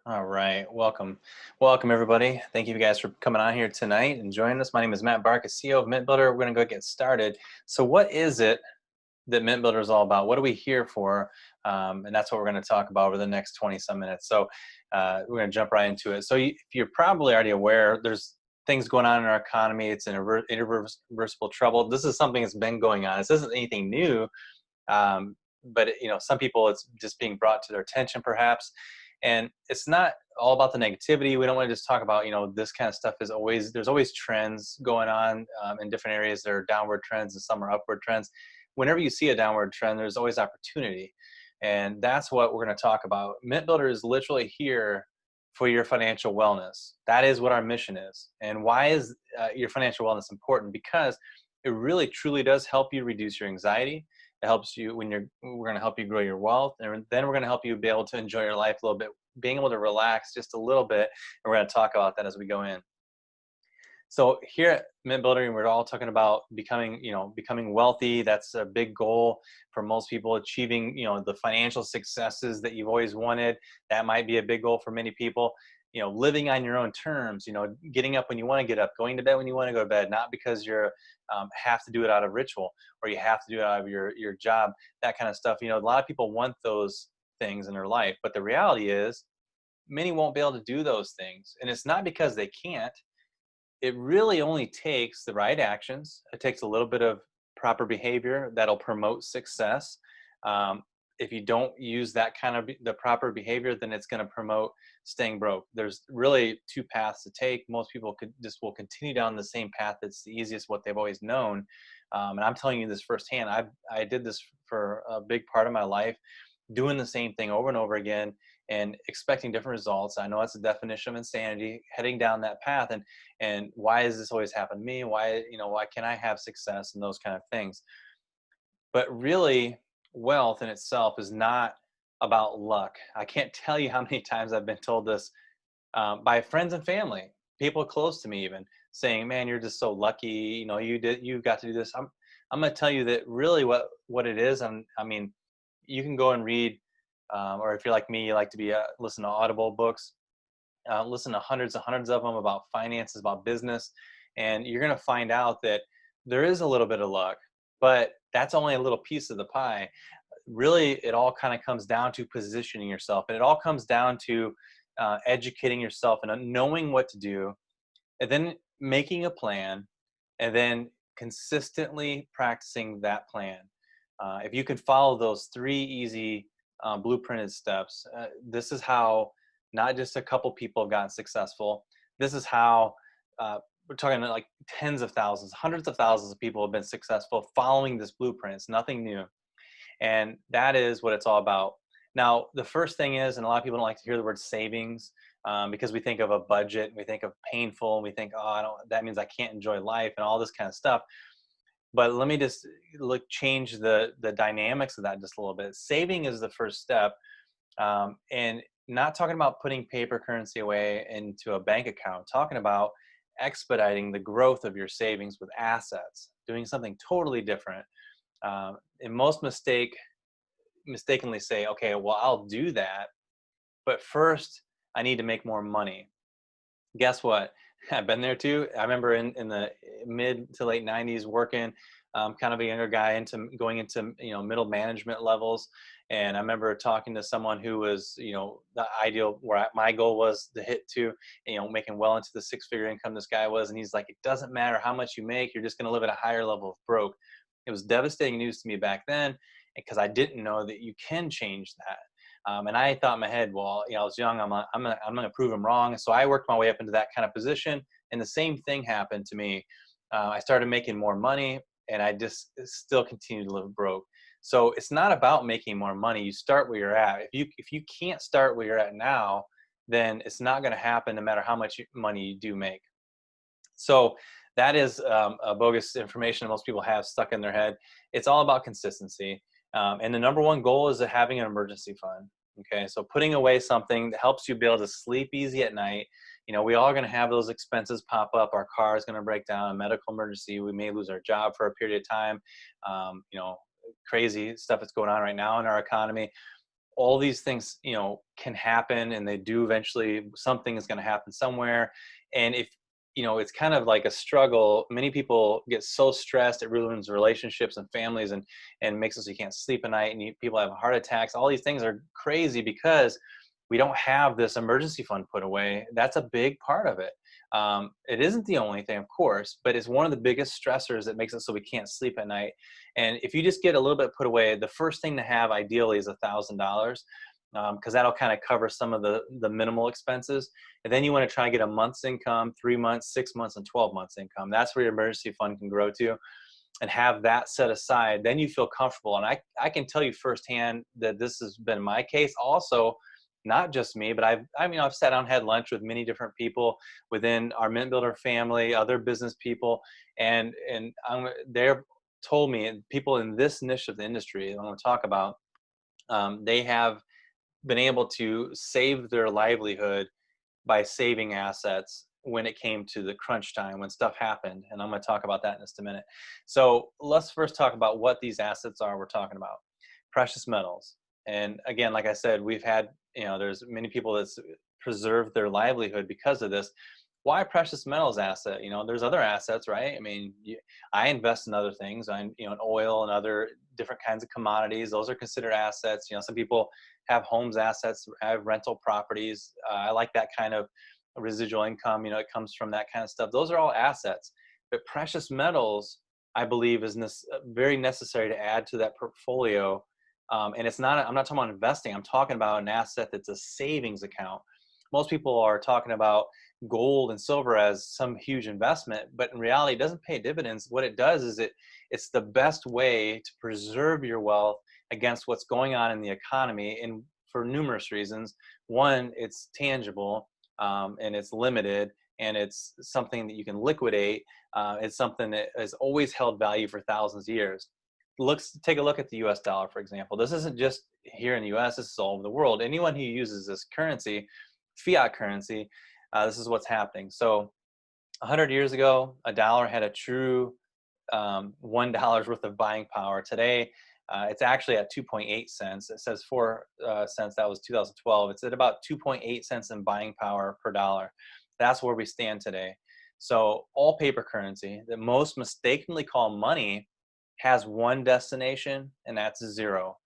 All right, welcome everybody. Thank you guys for coming on here tonight and joining us. My name is Matt Bark, CEO of MintBuilder. We're going to go get started. So, what is it that MintBuilder is all about? What are we here for? And that's what we're going to talk about over the next 20 some minutes. So, we're going to jump right into it. So, if you're probably already aware, there's things going on in our economy. It's in irreversible trouble. This is something that's been going on. This isn't anything new. But some people, it's just being brought to their attention perhaps, and it's not all about the negativity. We don't want to just talk about this kind of stuff. There's always trends going on in different areas. There are downward trends and some are upward trends. Whenever you see a downward trend, there's always opportunity, and that's what we're going to talk about. Mint Builder is literally here for your financial wellness. That is what our mission is. And why is your financial wellness important? Because it really truly does help you reduce your anxiety. It helps you we're going to help you grow your wealth, and then we're going to help you be able to enjoy your life a little bit, being able to relax just a little bit. And we're going to talk about that as we go in. So here at Mint Builder, we're all talking about becoming wealthy. That's a big goal for most people. Achieving, the financial successes that you've always wanted. That might be a big goal for many people. Living on your own terms. Getting up when you want to get up, going to bed when you want to go to bed, not because you're have to do it out of ritual or you have to do it out of your job. That kind of stuff. A lot of people want those things in their life, but the reality is, many won't be able to do those things, and it's not because they can't. It really only takes the right actions. It takes a little bit of proper behavior that'll promote success. If you don't use that kind of the proper behavior, then it's going to promote staying broke. There's really two paths to take. Most people will continue down the same path. That's the easiest, what they've always known. And I'm telling you this firsthand. I did this for a big part of my life, doing the same thing over and over again and expecting different results. I know that's the definition of insanity, heading down that path. And why does this always happen to me? Why can I have success and those kind of things? But really, wealth in itself is not about luck. I can't tell you how many times I've been told this by friends and family, people close to me even, saying, "Man, you're just so lucky. You got to do this." I'm going to tell you that really what it is. I mean, you can go and read, or if you're like me, you like to be listen to Audible books, listen to hundreds and hundreds of them about finances, about business, and you're going to find out that there is a little bit of luck, but that's only a little piece of the pie. Really, it all kind of comes down to positioning yourself, and it all comes down to educating yourself and knowing what to do, and then making a plan, and then consistently practicing that plan. If you can follow those three easy blueprinted steps, this is how not just a couple people have gotten successful. This is how we're talking like tens of thousands, hundreds of thousands of people have been successful following this blueprint. It's nothing new. And that is what it's all about. Now, the first thing is, and a lot of people don't like to hear the word savings because we think of a budget, we think of painful, and we think, oh, that means I can't enjoy life and all this kind of stuff. But let me just change the dynamics of that just a little bit. Saving is the first step, and not talking about putting paper currency away into a bank account. Talking about expediting the growth of your savings with assets, doing something totally different. And most mistakenly say, okay, well, I'll do that, but first I need to make more money. Guess what? I've been there too. I remember in the mid to late 90s working, kind of a younger guy going into middle management levels, and I remember talking to someone who was the ideal where my goal was to hit to making well into the six-figure income this guy was, and he's like, it doesn't matter how much you make, you're just going to live at a higher level of broke. It was devastating news to me back then because I didn't know that you can change that. And I thought in my head, well, I was young. I'm gonna prove him wrong. So I worked my way up into that kind of position, and the same thing happened to me. I started making more money, and I just still continue to live broke. So it's not about making more money. You start where you're at. If you can't start where you're at now, then it's not going to happen no matter how much money you do make. So that is a bogus information that most people have stuck in their head. It's all about consistency. And the number one goal is having an emergency fund. Okay, so putting away something that helps you be able to sleep easy at night. We all are going to have those expenses pop up. Our car is going to break down, a medical emergency. We may lose our job for a period of time. Crazy stuff that's going on right now in our economy. all these things, can happen, and they do eventually. Something is going to happen somewhere. And if, it's kind of like a struggle. Many people get so stressed, it ruins relationships and families, and makes it so you can't sleep at night, and people have heart attacks. All these things are crazy because we don't have this emergency fund put away. That's a big part of it. It isn't the only thing, of course, but it's one of the biggest stressors that makes it so we can't sleep at night. And if you just get a little bit put away, the first thing to have ideally is $1,000, because that'll kind of cover some of the minimal expenses. And then you want to try and get a month's income, 3 months, 6 months, and 12 months income. That's where your emergency fund can grow to, and have that set aside. Then you feel comfortable. And I can tell you firsthand that this has been my case also. Not just me, but I've sat down, had lunch with many different people within our MintBuilder family, other business people, and they've told me, and people in this niche of the industry I'm going to talk about, they have been able to save their livelihood by saving assets when it came to the crunch time, when stuff happened. And I'm going to talk about that in just a minute. So let's first talk about what these assets are we're talking about. Precious metals. And again, like I said, we've had, there's many people that's preserved their livelihood because of this. Why precious metals asset? There's other assets, right? I mean, I invest in other things, in oil and other different kinds of commodities. Those are considered assets. Some people have homes assets, have rental properties. I like that kind of residual income. It comes from that kind of stuff. Those are all assets. But precious metals, I believe, is very necessary to add to that portfolio. And it's not, I'm not talking about investing. I'm talking about an asset that's a savings account. Most people are talking about gold and silver as some huge investment, but in reality, it doesn't pay dividends. What it does is it's the best way to preserve your wealth against what's going on in the economy, and for numerous reasons. One, it's tangible, and it's limited, and it's something that you can liquidate. It's something that has always held value for thousands of years. Take a look at the US dollar, for example. This isn't just here in the US, this is all over the world. Anyone who uses this currency, fiat currency, this is what's happening. So 100 years ago, a dollar had a true $1 worth of buying power. Today, it's actually at 2.8 cents. It says 4 cents. That was 2012. It's at about 2.8 cents in buying power per dollar. That's where we stand today. So all paper currency that most mistakenly call money has one destination, and that's zero.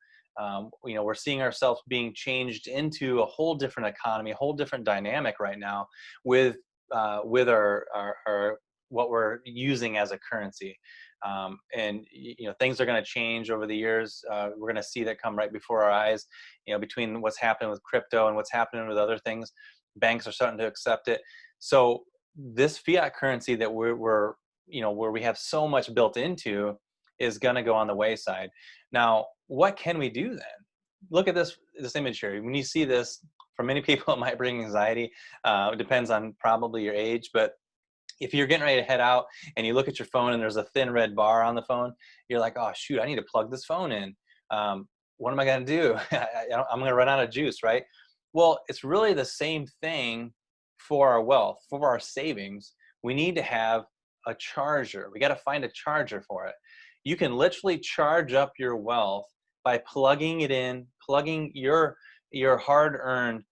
We're seeing ourselves being changed into a whole different economy, a whole different dynamic right now with our what we're using as a currency. And things are going to change over the years. We're going to see that come right before our eyes. Between what's happening with crypto and what's happening with other things, banks are starting to accept it. So this fiat currency that we're where we have so much built into is going to go on the wayside. Now, what can we do then? Look at this image here. When you see this, for many people, it might bring anxiety. It depends on probably your age, but if you're getting ready to head out and you look at your phone and there's a thin red bar on the phone, you're like, oh shoot, I need to plug this phone in. What am I going to do? I'm going to run out of juice, right? Well, it's really the same thing for our wealth, for our savings. We need to have a charger. We got to find a charger for it. You can literally charge up your wealth by plugging it in, plugging your hard-earned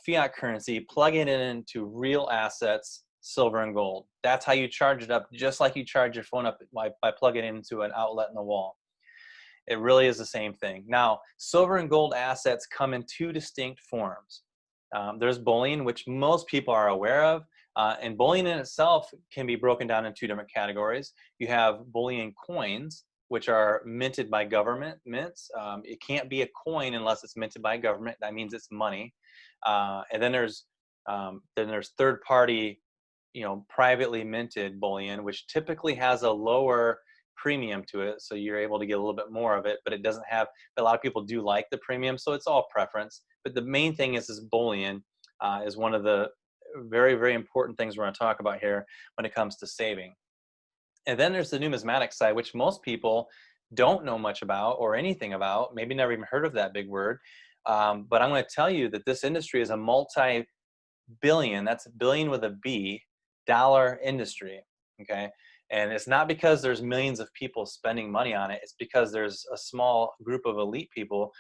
fiat currency, plugging it into real assets, silver and gold. That's how you charge it up, just like you charge your phone up by plugging it into an outlet in the wall. It really is the same thing. Now, silver and gold assets come in two distinct forms. There's bullion, which most people are aware of. And bullion in itself can be broken down in two different categories. You have bullion coins, which are minted by government mints. It can't be a coin unless it's minted by government. That means it's money. And then there's third-party, privately minted bullion, which typically has a lower premium to it, so you're able to get a little bit more of it, but it doesn't have. A lot of people do like the premium, so it's all preference. But the main thing is this bullion is one of the very, very important things we're going to talk about here when it comes to saving. And then there's the numismatic side, which most people don't know much about or anything about, maybe never even heard of that big word. But I'm going to tell you that this industry is a multi-billion, that's a billion with a B, dollar industry, okay? And it's not because there's millions of people spending money on it. It's because there's a small group of elite people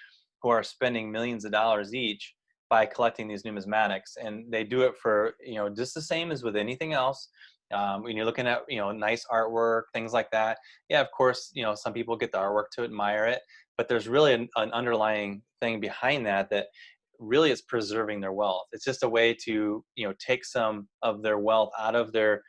who are spending millions of dollars each by collecting these numismatics, and they do it for, just the same as with anything else. When you're looking at, nice artwork, things like that, yeah, of course, some people get the artwork to admire it, but there's really an underlying thing behind that really is preserving their wealth. It's just a way to, take some of their wealth out of their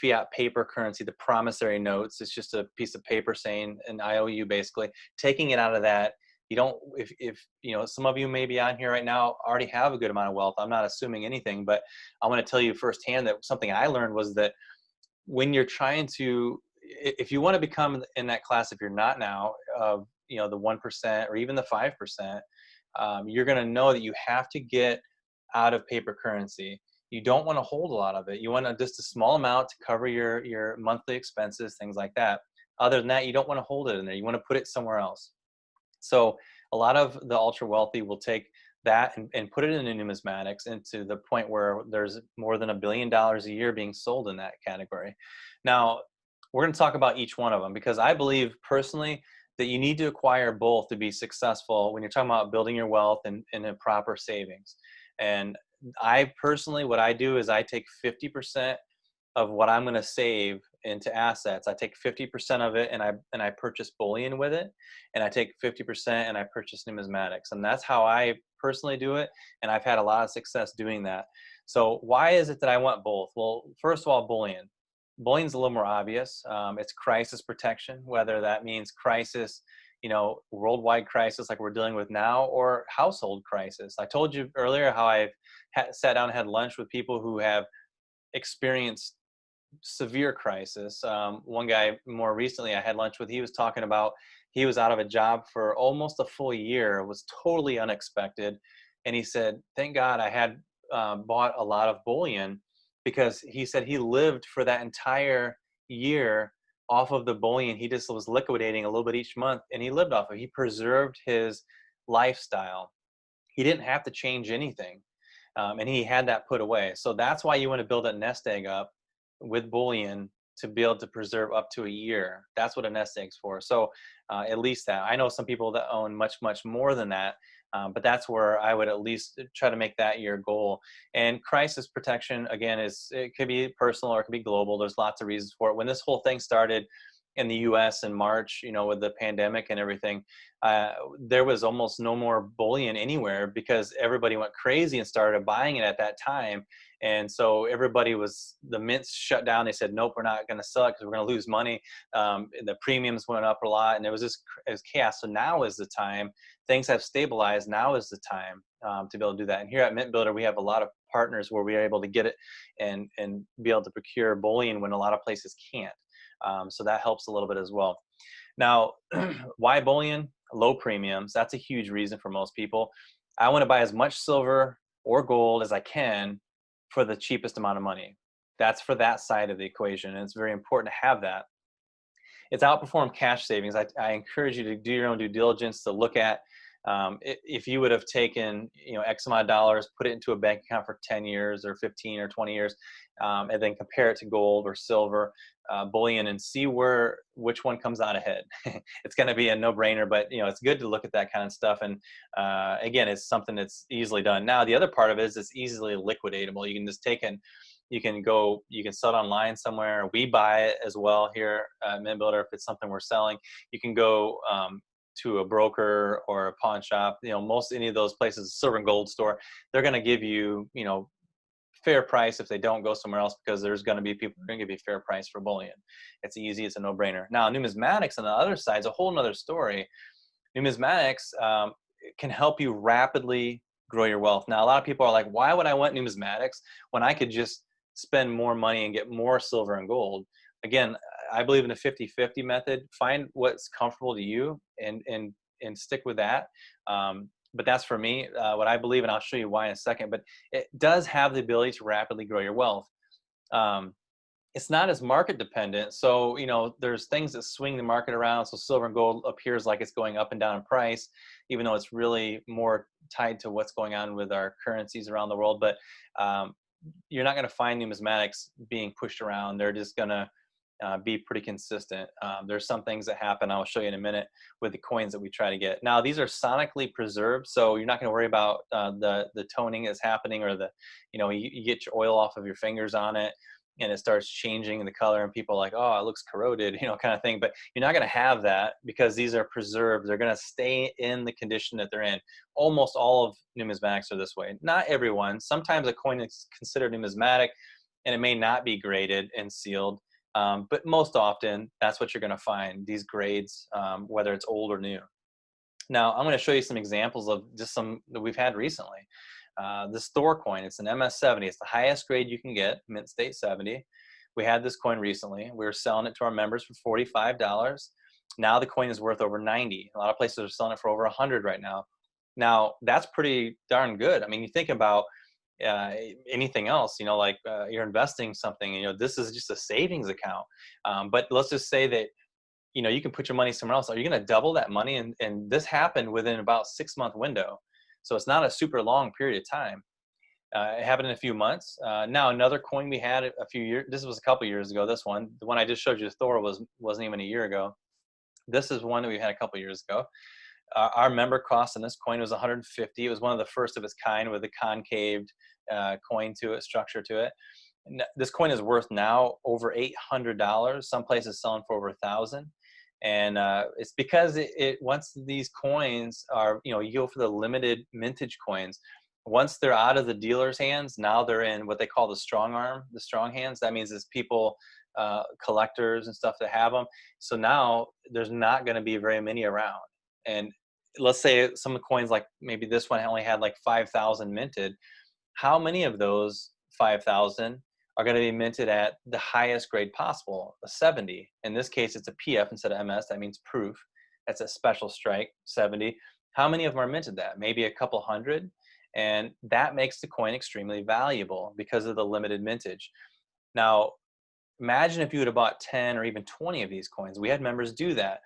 fiat paper currency, the promissory notes. It's just a piece of paper saying an IOU, basically. Taking it out of that, you don't, if some of you may be on here right now already have a good amount of wealth. I'm not assuming anything, but I want to tell you firsthand that something I learned was that when you're trying to, if you want to become in that class, if you're not now, of the 1% or even the 5%, you're going to know that you have to get out of paper currency. You don't want to hold a lot of it. You want just a small amount to cover your monthly expenses, things like that. Other than that, you don't want to hold it in there. You want to put it somewhere else. So a lot of the ultra wealthy will take that and put it in numismatics, into the point where there's more than $1 billion a year being sold in that category. Now, we're going to talk about each one of them, because I believe personally that you need to acquire both to be successful when you're talking about building your wealth and a proper savings. And I personally, what I do is I take 50% of what I'm going to save into assets. I take 50% of it and I purchase bullion with it, and I take 50% and I purchase numismatics. And that's how I personally do it, and I've had a lot of success doing that. So why is it that I want both? Well, first of all, bullion. Bullion's a little more obvious. It's crisis protection, whether that means crisis, worldwide crisis like we're dealing with now, or household crisis. I told you earlier how I've sat down and had lunch with people who have experienced severe crisis. One guy more recently I had lunch with, he was talking about he was out of a job for almost a full year. It was totally unexpected. And he said, thank God I had bought a lot of bullion, because he said he lived for that entire year off of the bullion. He just was liquidating a little bit each month, and he lived off of it. He preserved his lifestyle. He didn't have to change anything. And he had that put away. So that's why you want to build a nest egg up with bullion, to be able to preserve up to a year. That's what a nest egg's for. So at least that. I know some people that own much, much more than that, but that's where I would at least try to make that your goal. And crisis protection, again, it could be personal or it could be global. There's lots of reasons for it. When this whole thing started in the US in March, with the pandemic and everything, there was almost no more bullion anywhere, because everybody went crazy and started buying it at that time. And so the mints shut down. They said, nope, we're not going to sell it because we're going to lose money. The premiums went up a lot, and it was chaos. So now is the time. Things have stabilized. Now is the time to be able to do that. And here at MintBuilder, we have a lot of partners where we are able to get it and be able to procure bullion when a lot of places can't. So that helps a little bit as well. Now, why bullion? Low premiums. That's a huge reason for most people. I want to buy as much silver or gold as I can for the cheapest amount of money. That's for that side of the equation, and it's very important to have that. It's outperformed cash savings. I encourage you to do your own due diligence, to look at if you would have taken X amount of dollars, put it into a bank account for 10 years or 15 or 20 years, and then compare it to gold or silver, bullion, and see which one comes out ahead. It's going to be a no-brainer, but it's good to look at that kind of stuff. And again, it's something that's easily done. Now, the other part of it is it's easily liquidatable. You can just take and you can sell it online somewhere. We buy it as well here at MintBuilder if it's something we're selling. You can go to a broker or a pawn shop. Most any of those places, silver and gold store, they're going to give you fair price if they don't go somewhere else, because there's going to be people who are going to give you fair price for bullion. It's easy. It's a no-brainer. Now, numismatics on the other side is a whole nother story. Numismatics can help you rapidly grow your wealth. Now, a lot of people are like, why would I want numismatics when I could just spend more money and get more silver and gold? Again, I believe in a 50-50 method. Find what's comfortable to you and stick with that. But that's for me, what I believe, and I'll show you why in a second. But it does have the ability to rapidly grow your wealth. It's not as market dependent. So, there's things that swing the market around. So silver and gold appears like it's going up and down in price, even though it's really more tied to what's going on with our currencies around the world. But you're not going to find numismatics being pushed around. They're just going to be pretty consistent. There's some things that happen, I'll show you in a minute, with the coins that we try to get. Now, these are sonically preserved, so you're not going to worry about the toning that's happening, or you get your oil off of your fingers on it and it starts changing the color and people are like, oh, it looks corroded, kind of thing. But you're not going to have that because these are preserved. They're going to stay in the condition that they're in. Almost all of numismatics are this way. Not everyone. Sometimes a coin is considered numismatic and it may not be graded and sealed. But most often, that's what you're going to find, these grades, whether it's old or new. Now, I'm going to show you some examples of just some that we've had recently. This Thor coin, it's an MS70. It's the highest grade you can get, Mint State 70. We had this coin recently. We were selling it to our members for $45. Now the coin is worth over 90. A lot of places are selling it for over 100 right now. Now, that's pretty darn good. I mean, you think about anything else, like you're investing something, this is just a savings account. But let's just say that, you can put your money somewhere else. Are you going to double that money? And this happened within about 6-month window. So it's not a super long period of time. It happened in a few months. Now, another coin we had a few years, this was a couple years ago. This one, the one I just showed you, Thor, wasn't even a year ago. This is one that we had a couple years ago. Our member cost on this coin was $150. It was one of the first of its kind with a concaved coin to it, structure to it. This coin is worth now over $800. Some places selling for over $1,000. And it's because once these coins are, you go for the limited mintage coins. Once they're out of the dealer's hands, now they're in what they call the strong arm, the strong hands. That means it's people, collectors and stuff that have them. So now there's not going to be very many around. And let's say some of the coins, like maybe this one only had like 5,000 minted. How many of those 5,000 are going to be minted at the highest grade possible, a 70? In this case, it's a PF instead of MS. That means proof. That's a special strike, 70. How many of them are minted that? Maybe a couple hundred. And that makes the coin extremely valuable because of the limited mintage. Now, imagine if you would have bought 10 or even 20 of these coins. We had members do that.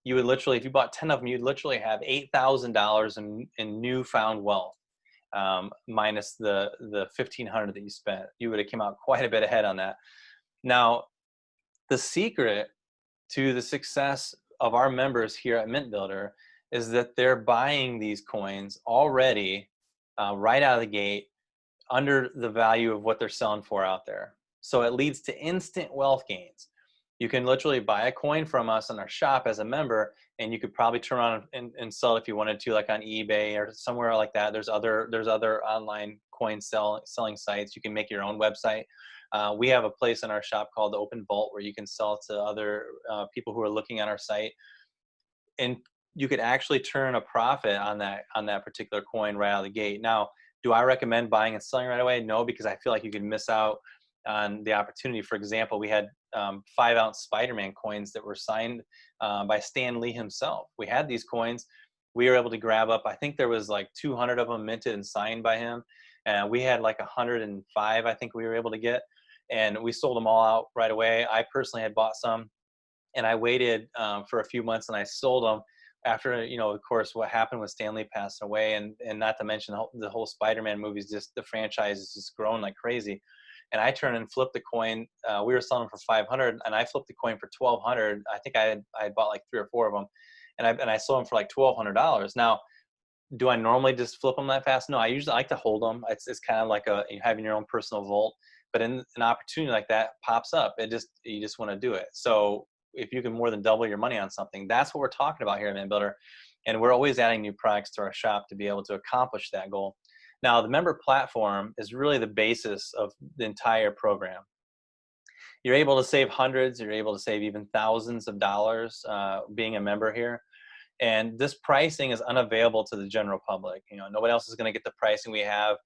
You would literally, if you bought 10 of them, you'd literally have $8,000 in newfound wealth. Minus the $1,500 that you spent. You would have come out quite a bit ahead on that. Now, the secret to the success of our members here at MintBuilder is that they're buying these coins already right out of the gate under the value of what they're selling for out there. So it leads to instant wealth gains. You can literally buy a coin from us in our shop as a member, and you could probably turn around and sell it if you wanted to, like on eBay or somewhere like that. There's other online coin selling sites. You can make your own website. We have a place in our shop called the Open Vault where you can sell to other people who are looking at our site, and you could actually turn a profit on that particular coin right out of the gate. Now, do I recommend buying and selling right away? No, because I feel like you could miss out on the opportunity. For example, we had 5-ounce Spider-Man coins that were signed by Stan Lee himself. We had these coins. We were able to grab up, I think there was like 200 of them minted and signed by him. And we had like 105, I think we were able to get. And we sold them all out right away. I personally had bought some, and I waited for a few months and I sold them after, of course, what happened with Stan Lee passing away. And not to mention the whole Spider-Man movies, just the franchise is just growing like crazy. And I turned and flipped the coin. We were selling for 500, and I flipped the coin for 1,200. I think I had bought like 3 or 4 of them, and I sold them for like $1,200. Now, do I normally just flip them that fast? No, I usually like to hold them. It's kind of like having your own personal vault. But in an opportunity like that pops up, you just want to do it. So if you can more than double your money on something, that's what we're talking about here at MintBuilder. And we're always adding new products to our shop to be able to accomplish that goal. Now, the member platform is really the basis of the entire program. You're able to save hundreds, you're able to save even thousands of dollars being a member here. And this pricing is unavailable to the general public. Nobody else is going to get the pricing we have.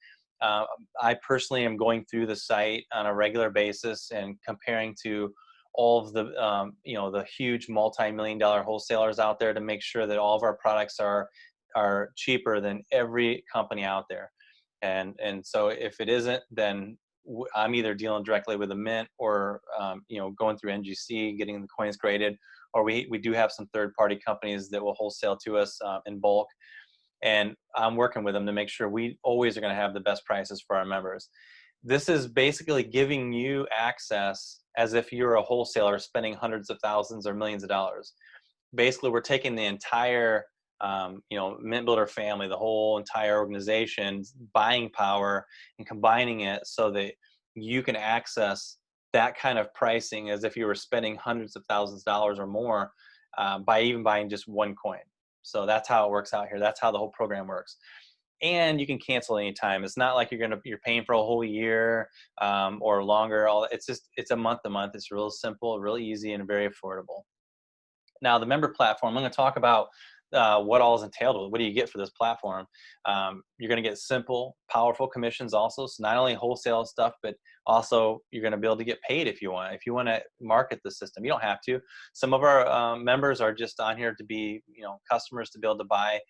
I personally am going through the site on a regular basis and comparing to all of the, the huge multi-million-dollar wholesalers out there to make sure that all of our products are cheaper than every company out there. And so if it isn't, then I'm either dealing directly with the mint or going through NGC, getting the coins graded, or we do have some third-party companies that will wholesale to us in bulk. And I'm working with them to make sure we always are going to have the best prices for our members. This is basically giving you access as if you're a wholesaler spending hundreds of thousands or millions of dollars. Basically, we're taking the entire MintBuilder family, the whole entire organization's buying power, and combining it so that you can access that kind of pricing as if you were spending hundreds of thousands of dollars or more by even buying just one coin. So that's how it works out here. That's how the whole program works. And you can cancel anytime. It's not like you're paying for a whole year or longer. It's a month to month. It's real simple, real easy, and very affordable. Now, the member platform, I'm going to talk about what all is entailed with. What do you get for this platform? You're going to get simple, powerful commissions also. So not only wholesale stuff, but also you're going to be able to get paid if you want. If you want to market the system, you don't have to. Some of our members are just on here to be, customers to be able to buy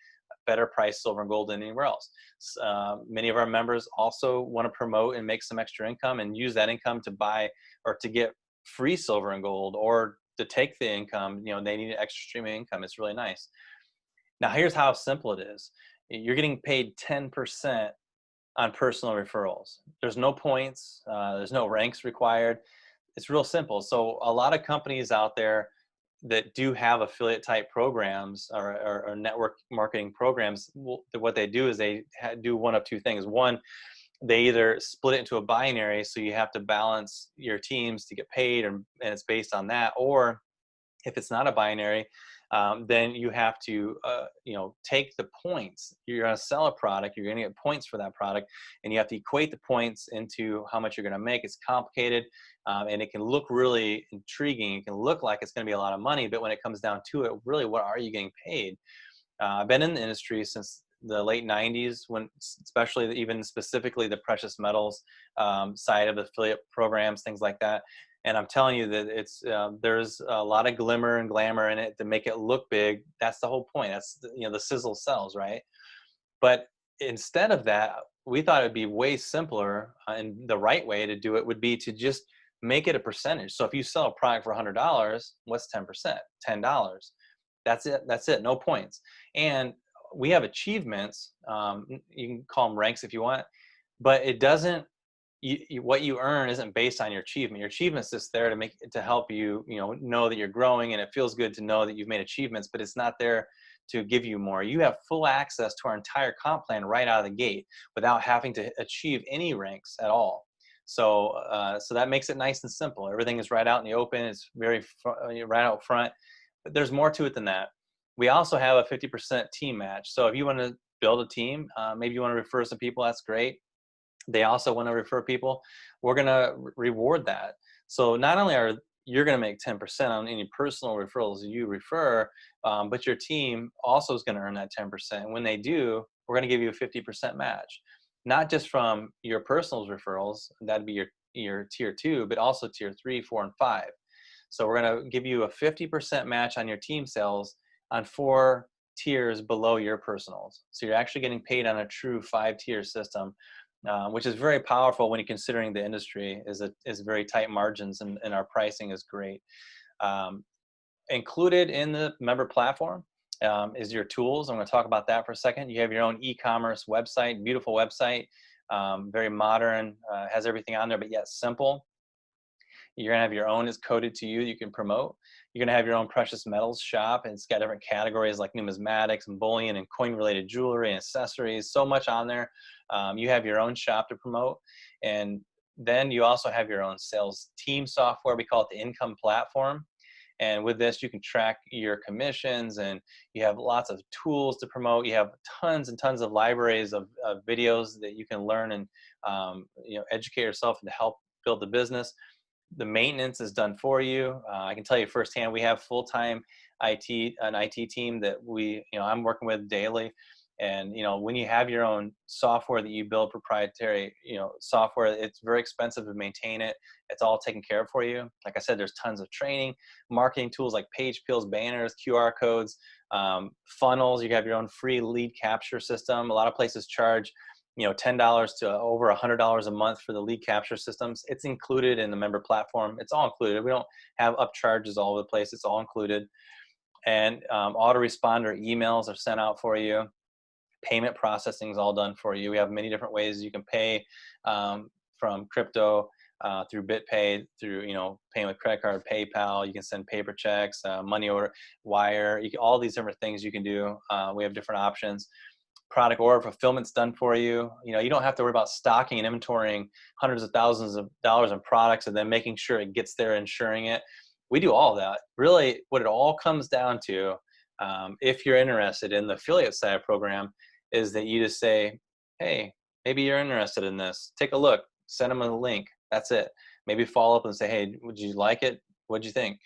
better price silver and gold than anywhere else. Many of our members also want to promote and make some extra income and use that income to buy or to get free silver and gold, or to take the income. They need an extra stream of income. It's really nice. Now, here's how simple it is. You're getting paid 10% on personal referrals. There's no points. There's no ranks required. It's real simple. So a lot of companies out there that do have affiliate type programs or network marketing programs, what they do is they do one of two things. One, they either split it into a binary, so you have to balance your teams to get paid, and it's based on that. Or if it's not a binary, then you have to take the points. You're going to sell a product, you're going to get points for that product, and you have to equate the points into how much you're going to make. It's complicated, and it can look really intriguing. It can look like it's going to be a lot of money, but when it comes down to it, really, what are you getting paid? I've been in the industry since the late 90s, when even specifically the precious metals side of affiliate programs, things like that. And I'm telling you that there's a lot of glimmer and glamour in it to make it look big. That's the whole point. That's the sizzle sells, right? But instead of that, we thought it'd be way simpler, and the right way to do it would be to just make it a percentage. So if you sell a product for $100, what's 10%? $10. That's it. That's it. No points. And we have achievements. You can call them ranks if you want, but it doesn't. What you earn isn't based on your achievement. Your achievement's just there to help you, know that you're growing, and it feels good to know that you've made achievements. But it's not there to give you more. You have full access to our entire comp plan right out of the gate without having to achieve any ranks at all. So that makes it nice and simple. Everything is right out in the open. It's very right out front. But there's more to it than that. We also have a 50% team match. So if you want to build a team, maybe you want to refer some people, that's great. They also want to refer people. We're going to reward that. So not only are you're going to make 10% on any personal referrals you refer, but your team also is going to earn that 10%. And when they do, we're going to give you a 50% match, not just from your personal referrals. That'd be your tier 2, but also tier 3, 4, and 5. So we're going to give you a 50% match on your team sales on 4 tiers below your personals. So you're actually getting paid on a true 5-tier system, which is very powerful when you're considering the industry is very tight margins, and our pricing is great. Included in the member platform is your tools. I'm going to talk about that for a second. You have your own e-commerce website, beautiful website, very modern, has everything on there, but yet simple. You're going to have your own, it's coded to you, you can promote. You're going to have your own precious metals shop, and it's got different categories like numismatics and bullion and coin-related jewelry and accessories, so much on there. You have your own shop to promote. And then you also have your own sales team software. We call it the income platform. And with this, you can track your commissions, and you have lots of tools to promote. You have tons and tons of libraries of videos that you can learn and educate yourself and to help build the business. The maintenance is done for you. I can tell you firsthand, we have full-time an IT team that I'm working with daily. And, when you have your own software that you build, proprietary, software, it's very expensive to maintain it. It's all taken care of for you. Like I said, there's tons of training, marketing tools like page peels, banners, QR codes, funnels. You have your own free lead capture system. A lot of places charge $10 to over $100 a month for the lead capture systems. It's included in the member platform. It's all included. We don't have upcharges all over the place. It's all included. And autoresponder emails are sent out for you. Payment processing is all done for you. We have many different ways you can pay, from crypto, through BitPay, through, paying with credit card, PayPal. You can send paper checks, money order, wire, all these different things you can do. We have different options. Product order fulfillment's done for you. You don't have to worry about stocking and inventorying hundreds of thousands of dollars in products and then making sure it gets there, insuring it. We do all that. Really, what it all comes down to, if you're interested in the affiliate side program, is that you just say, hey, maybe you're interested in this. Take a look. Send them a link. That's it. Maybe follow up and say, hey, would you like it? What'd you think?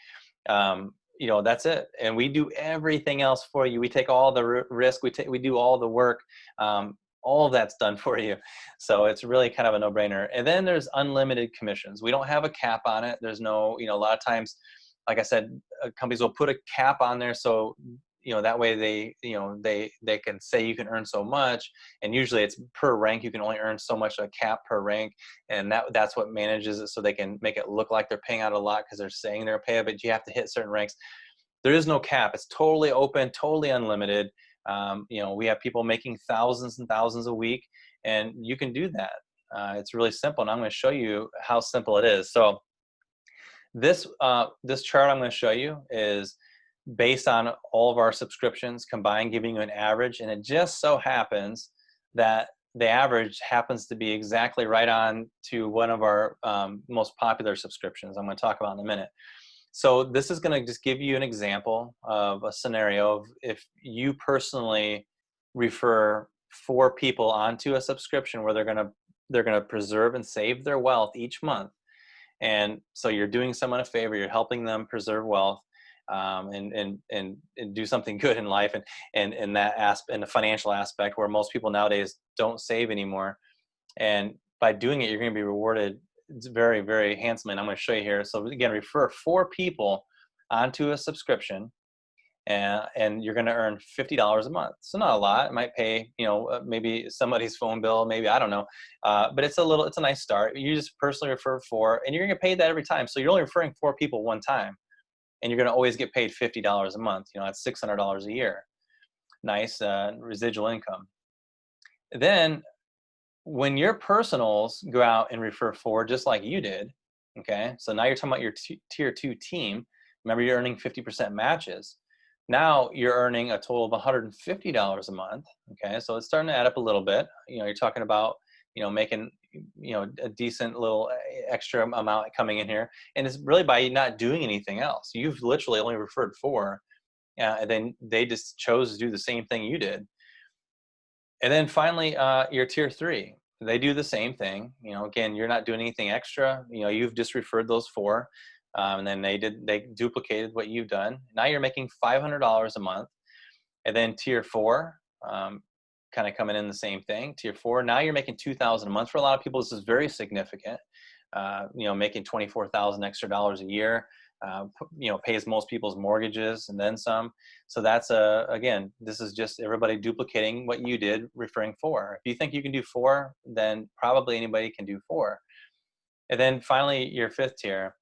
That's it. And we do everything else for you. We take all the risk. We do all the work. All of that's done for you. So it's really kind of a no-brainer. And then there's unlimited commissions. We don't have a cap on it. There's no, a lot of times, like I said, companies will put a cap on there. So, that way they can say you can earn so much. And usually it's per rank. You can only earn so much, a cap per rank. And that's what manages it, so they can make it look like they're paying out a lot because they're saying they're paying, but you have to hit certain ranks. There is no cap. It's totally open, totally unlimited. We have people making thousands and thousands a week, and you can do that. It's really simple, and I'm going to show you how simple it is. So this chart I'm going to show you is based on all of our subscriptions combined, giving you an average, and it just so happens that the average happens to be exactly right on to one of our most popular subscriptions I'm going to talk about in a minute. So this is going to just give you an example of a scenario of if you personally refer 4 people onto a subscription where they're going to preserve and save their wealth each month. And so you're doing someone a favor, you're helping them preserve wealth, and do something good in life, and in that aspect, in the financial aspect, where most people nowadays don't save anymore. And by doing it, you're going to be rewarded very, very handsomely. And I'm going to show you here. So again, refer 4 people onto a subscription, and you're going to earn $50 a month. So not a lot. It might pay, maybe somebody's phone bill, maybe, I don't know. But it's a nice start. You just personally refer 4, and you're going to get paid that every time. So you're only referring 4 people one time, and you're going to always get paid $50 a month. That's $600 a year. Nice residual income. Then when your personals go out and refer 4, just like you did, okay? So now you're talking about your tier 2 team. Remember, you're earning 50% matches. Now you're earning a total of $150 a month, okay? So it's starting to add up a little bit. You're talking about, making, a decent little extra amount coming in here. And it's really by not doing anything else. You've literally only referred 4, and then they just chose to do the same thing you did. And then finally, your tier 3, they do the same thing. Again, you're not doing anything extra. You've just referred those 4, and then they duplicated what you've done. Now you're making $500 a month. And then tier 4, kind of coming in the same thing. Tier 4, now you're making $2,000 a month. For a lot of people, this is very significant. Making $24,000 extra dollars a year. Pays most people's mortgages and then some. So that's again, this is just everybody duplicating what you did, referring 4. If you think you can do 4, then probably anybody can do 4. And then finally, your 5th tier,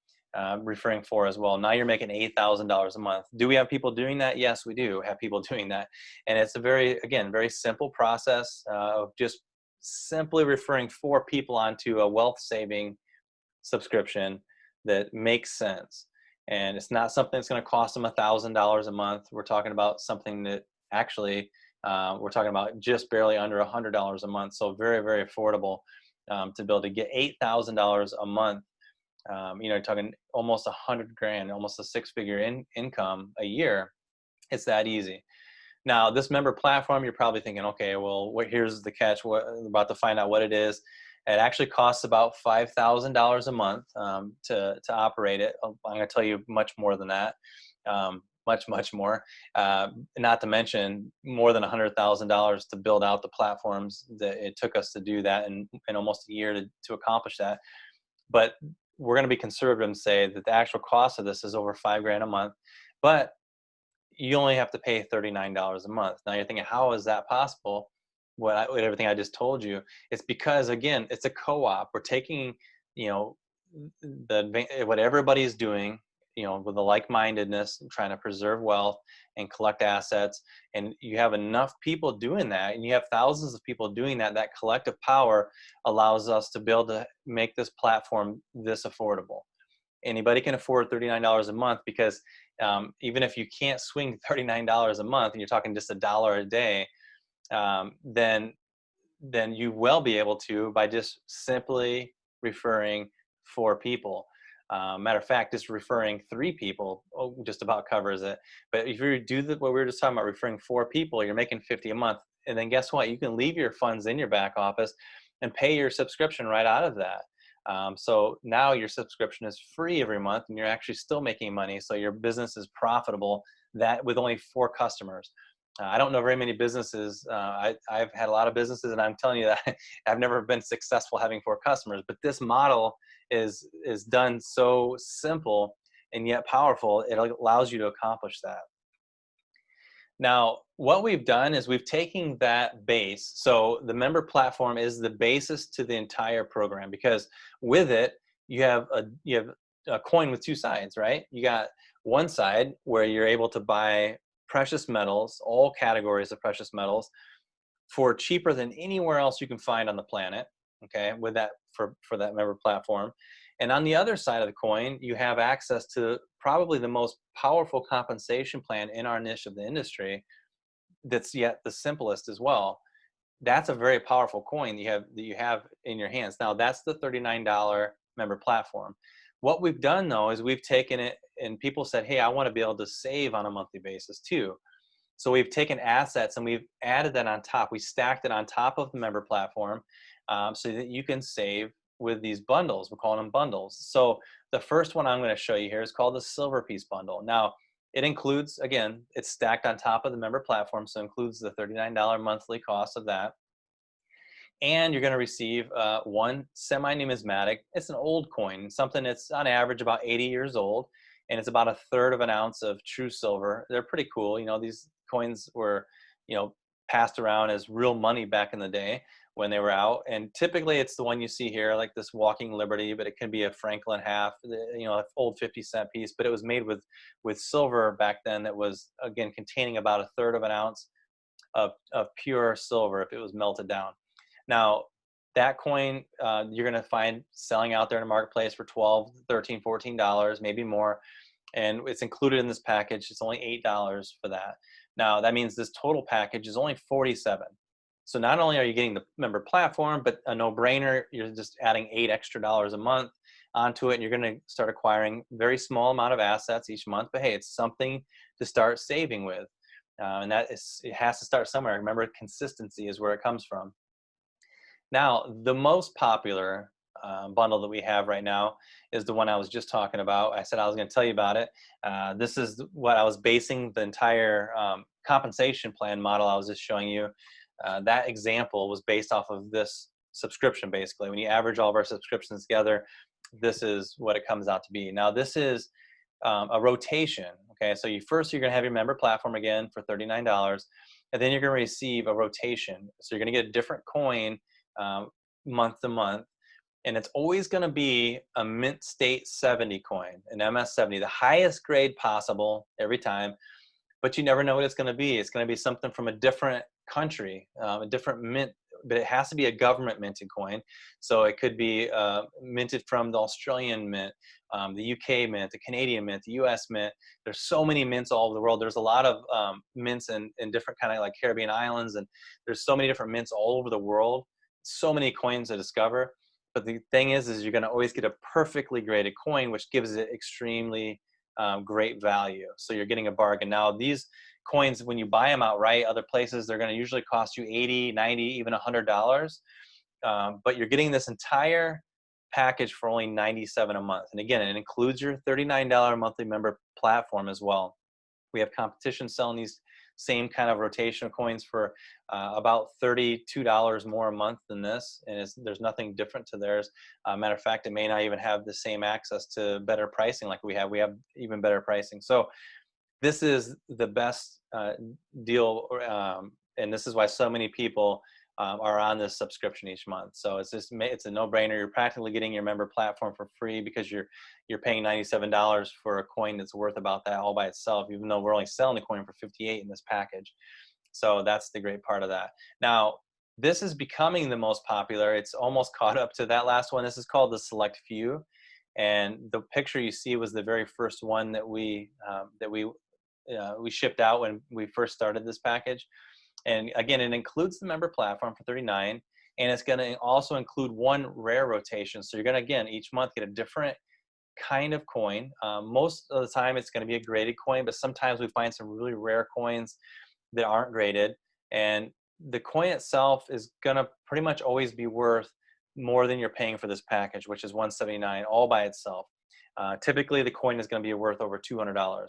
referring 4 as well. Now you're making $8,000 a month. Do we have people doing that? Yes, we do have people doing that. And it's a very simple process of just simply referring 4 people onto a wealth saving subscription that makes sense. And it's not something that's going to cost them $1,000 a month. We're talking about something that actually, we're talking about just barely under $100 a month. So very, very affordable to be able to get $8,000 a month. You're talking almost $100,000, almost a 6-figure income a year. It's that easy. Now, this member platform, you're probably thinking, okay, well, here's the catch. I'm about to find out what it is. It actually costs about $5,000 a month to operate it. I'm going to tell you much more than that, much more. Not to mention more than $100,000 to build out the platforms that it took us to do that in almost a year to accomplish that. But we're going to be conservative and say that the actual cost of this is over $5,000 a month, but you only have to pay $39 a month. Now you're thinking, how is that possible? What everything I just told you, it's because, again, it's a co-op. We're taking, what everybody is doing, with a like-mindedness, trying to preserve wealth and collect assets. And you have enough people doing that, and you have thousands of people doing that. That collective power allows us to be able to make this platform this affordable. Anybody can afford $39 a month, because even if you can't swing $39 a month, and you're talking just $1 a day, then you will be able to by just simply referring 4 people. Matter of fact, just referring 3 people just about covers it. But if you do what we were just talking about, referring 4 people, you're making $50 a month. And then guess what? You can leave your funds in your back office and pay your subscription right out of that. So now your subscription is free every month, and you're actually still making money. So your business is profitable, that with only 4 customers. I don't know very many businesses. I've had a lot of businesses, and I'm telling you that I've never been successful having 4 customers. But this model is done so simple and yet powerful. It allows you to accomplish that. Now, what we've done is we've taken that base. So the member platform is the basis to the entire program, because with it, you have a coin with 2 sides, right? You got one side where you're able to buy precious metals, all categories of precious metals, for cheaper than anywhere else you can find on the planet, okay, with that for that member platform. And on the other side of the coin, you have access to probably the most powerful compensation plan in our niche of the industry, that's yet the simplest as well. That's a very powerful coin that you have in your hands. Now, that's the $39 member platform. What we've done, though, is we've taken it, and people said, hey, I want to be able to save on a monthly basis too. So we've taken assets and we've added that on top. We stacked it on top of the member platform, so that you can save with these bundles. We're calling them bundles. So the first one I'm going to show you here is called the Silver Piece Bundle. Now, it includes, again, it's stacked on top of the member platform, so it includes the $39 monthly cost of that. And you're going to receive one semi-numismatic. It's an old coin, something that's on average about 80 years old, and it's about 1/3 of an ounce of true silver. They're pretty cool. These coins were, passed around as real money back in the day when they were out. And typically it's the one you see here, like this Walking Liberty, but it can be a Franklin half, an old 50-cent piece, but it was made with silver back then that was, again, containing about 1/3 of an ounce of pure silver if it was melted down. Now, that coin you're going to find selling out there in the marketplace for $12, $13, $14, maybe more. And it's included in this package. It's only $8 for that. Now, that means this total package is only $47. So not only are you getting the member platform, but a no-brainer, you're just adding $8 extra a month onto it, and you're going to start acquiring very small amount of assets each month. But hey, it's something to start saving with. And it has to start somewhere. Remember, consistency is where it comes from. Now, the most popular bundle that we have right now is the one I was just talking about. I said I was going to tell you about it. This is what I was basing the entire compensation plan model I was just showing you. That example was based off of this subscription, basically. When you average all of our subscriptions together, this is what it comes out to be. Now, this is a rotation. Okay, so you're going to have your member platform again for $39, and then you're going to receive a rotation. So you're going to get a different coin month to month, and it's always going to be a Mint State 70 coin, an MS70, the highest grade possible every time, but you never know what it's going to be. It's going to be something from a different country, a different mint, but it has to be a government minted coin. So it could be minted from the Australian mint, the UK mint, the Canadian mint, the US mint. There's so many mints all over the world. There's a lot of mints in different kind of like Caribbean islands, and there's so many different mints all over the world. So many coins to discover. But the thing is you're going to always get a perfectly graded coin, which gives it extremely great value. So you're getting a bargain. Now, these coins, when you buy them outright, other places, they're going to usually cost you $80, $90, even $100. But you're getting this entire package for only $97 a month. And again, it includes your $39 monthly member platform as well. We have competition selling these same kind of rotational coins for about $32 more a month than this, and there's nothing different to theirs. Matter of fact, it may not even have the same access to better pricing like we have. We have even better pricing. So this is the best deal, and this is why so many people are on this subscription each month. So it's a no-brainer. You're practically getting your member platform for free because you're paying $97 for a coin that's worth about that all by itself, even though we're only selling the coin for 58 in this package. So that's the great part of that. Now, this is becoming the most popular. It's almost caught up to that last one. This is called the Select Few, and the picture you see was the very first one that we shipped out when we first started this package. And again, it includes the member platform for 39, and it's going to also include one rare rotation. So you're going to, again, each month get a different kind of coin. Most of the time it's going to be a graded coin, but sometimes we find some really rare coins that aren't graded. And the coin itself is going to pretty much always be worth more than you're paying for this package, which is $179 all by itself. Typically, the coin is going to be worth over $200.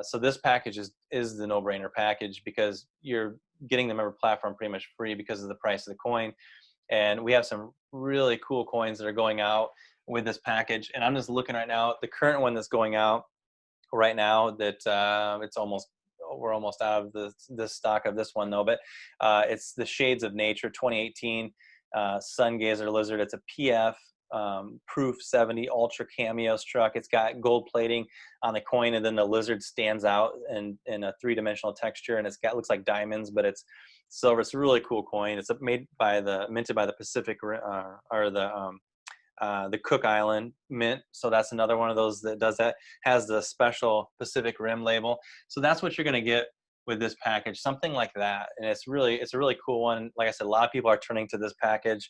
So this package is the no-brainer package because you're getting the member platform pretty much free because of the price of the coin. And we have some really cool coins that are going out with this package. And I'm just looking right now, the current one that's going out right now that we're almost out of this stock of this one though, but it's the Shades of Nature 2018 Sun Gazer Lizard. It's a PF proof 70 ultra cameo struck. It's got gold plating on the coin, and then the lizard stands out in a three-dimensional texture, and looks like diamonds, but it's silver. It's a really cool coin. It's minted by the Pacific or the Cook Island Mint. So that's another one of those that does that, has the special Pacific Rim label. So that's what you're going to get with this package, something like that. And it's a really cool one. Like I said, a lot of people are turning to this package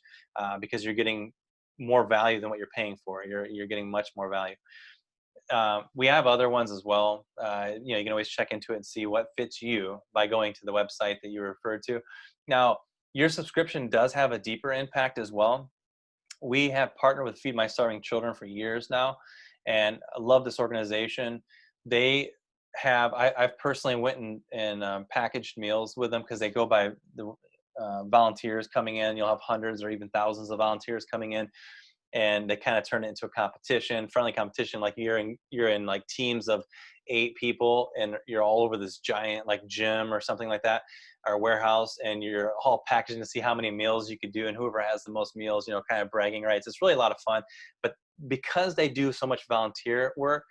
because you're getting more value than what you're paying for. You're getting much more value. We have other ones as well. You can always check into it and see what fits you by going to the website that you referred to. Now, your subscription does have a deeper impact as well. We have partnered with Feed My Starving Children for years now, and I love this organization. They have, I've personally went and packaged meals with them because they go by the volunteers coming in. You'll have hundreds or even thousands of volunteers coming in, and they kind of turn it into a friendly competition. Like you're in like teams of 8 people, and you're all over this giant like gym or something like that, or warehouse, and you're all packaging to see how many meals you could do, and whoever has the most meals, kind of bragging rights. It's really a lot of fun. But because they do so much volunteer work,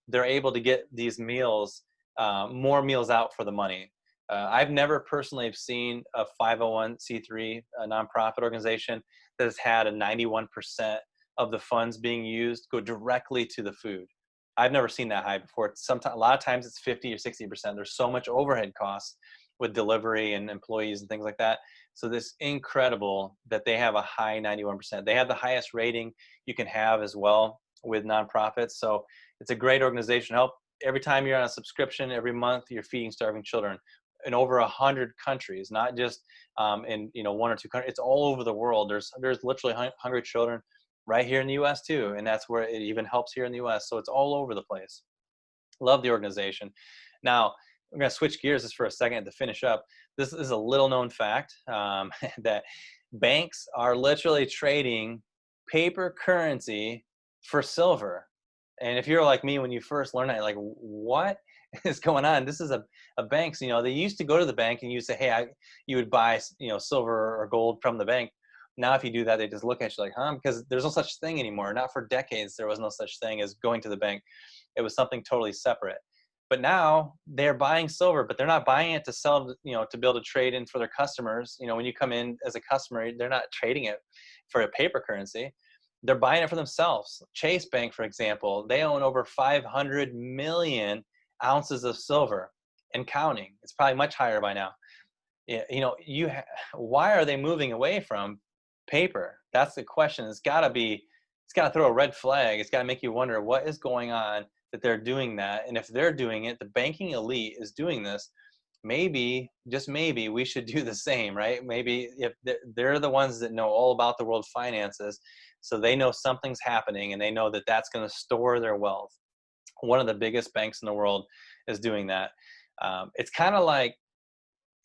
they're able to get these meals, more meals out for the money. I've never personally seen a 501c3 nonprofit organization that has had a 91% of the funds being used go directly to the food. I've never seen that high before. A lot of times it's 50 or 60%. There's so much overhead costs with delivery and employees and things like that. So this incredible that they have a high 91%. They have the highest rating you can have as well with nonprofits. So it's a great organization. Every time you're on a subscription, every month you're feeding starving children in over 100 countries, not just in 1 or 2 countries. It's all over the world. There's literally hungry children right here in the U.S. too, and that's where it even helps here in the U.S. So it's all over the place. Love the organization. Now we're going to switch gears just for a second to finish up. This is a little known fact that banks are literally trading paper currency for silver. And if you're like me, when you first learn that, like, what is going on? This is a bank. So, they used to go to the bank and you say, hey, you would buy, silver or gold from the bank. Now, if you do that, they just look at you like, huh? Because there's no such thing anymore. Not for decades. There was no such thing as going to the bank. It was something totally separate. But now they're buying silver, but they're not buying it to sell, to be able to trade in for their customers. When you come in as a customer, they're not trading it for a paper currency. They're buying it for themselves. Chase Bank, for example, they own over 500 million ounces of silver and counting. It's probably much higher by now. Why are they moving away from paper? That's the question. It's got to throw a red flag. It's got to make you wonder what is going on that they're doing that. And if they're doing it, the banking elite is doing this, maybe, just maybe, we should do the same, right? Maybe if they're the ones that know all about the world finances, so they know something's happening and they know that that's going to store their wealth. One of the biggest banks in the world is doing that. It's kind of like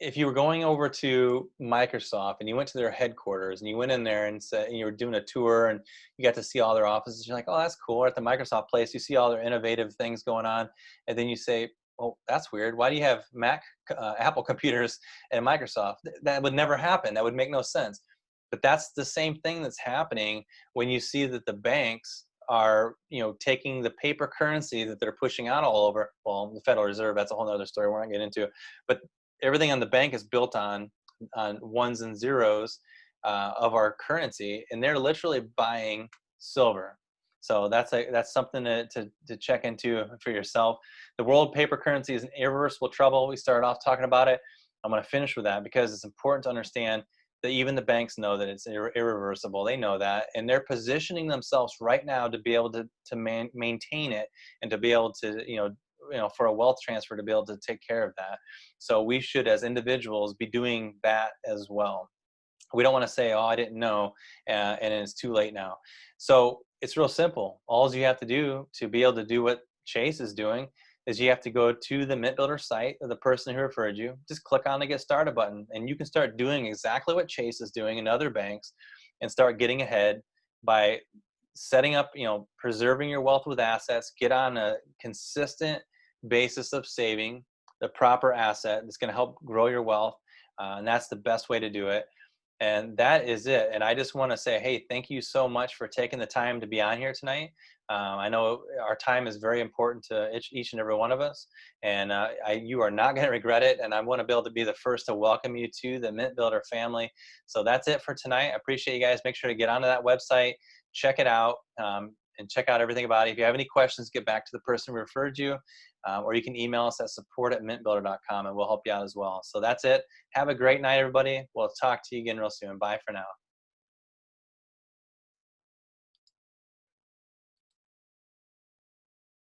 if you were going over to Microsoft and you went to their headquarters and you went in there and you were doing a tour and you got to see all their offices. You're like, oh, that's cool. At the Microsoft place, you see all their innovative things going on. And then you say, well, that's weird. Why do you have Apple computers and Microsoft? That would never happen. That would make no sense. But that's the same thing that's happening when you see that the banks are, taking the paper currency that they're pushing out all over. Well, the Federal Reserve, that's a whole other story we're not getting into. But everything on the bank is built on ones and zeros of our currency, and they're literally buying silver. So that's something to check into for yourself. The world paper currency is in irreversible trouble. We started off talking about it. I'm going to finish with that because it's important to understand that even the banks know that it's irreversible. They know that, and they're positioning themselves right now to be able to maintain it and to be able to, for a wealth transfer, to be able to take care of that. So we should, as individuals, be doing that as well. We don't want to say, oh, I didn't know, and it's too late now. So it's real simple. All you have to do to be able to do what Chase is doing is you have to go to the MintBuilder site of the person who referred you, just click on the Get Started button, and you can start doing exactly what Chase is doing and other banks and start getting ahead by setting up, preserving your wealth with assets, get on a consistent basis of saving the proper asset that's going to help grow your wealth. And that's the best way to do it. And that is it. And I just want to say, hey, thank you so much for taking the time to be on here tonight. I know our time is very important to each and every one of us, and you are not going to regret it. And I want to be able to be the first to welcome you to the MintBuilder family. So that's it for tonight. I appreciate you guys. Make sure to get onto that website, check it out, and check out everything about it. If you have any questions, get back to the person who referred you, or you can email us at support@mintbuilder.com, and we'll help you out as well. So that's it. Have a great night, everybody. We'll talk to you again real soon. Bye for now.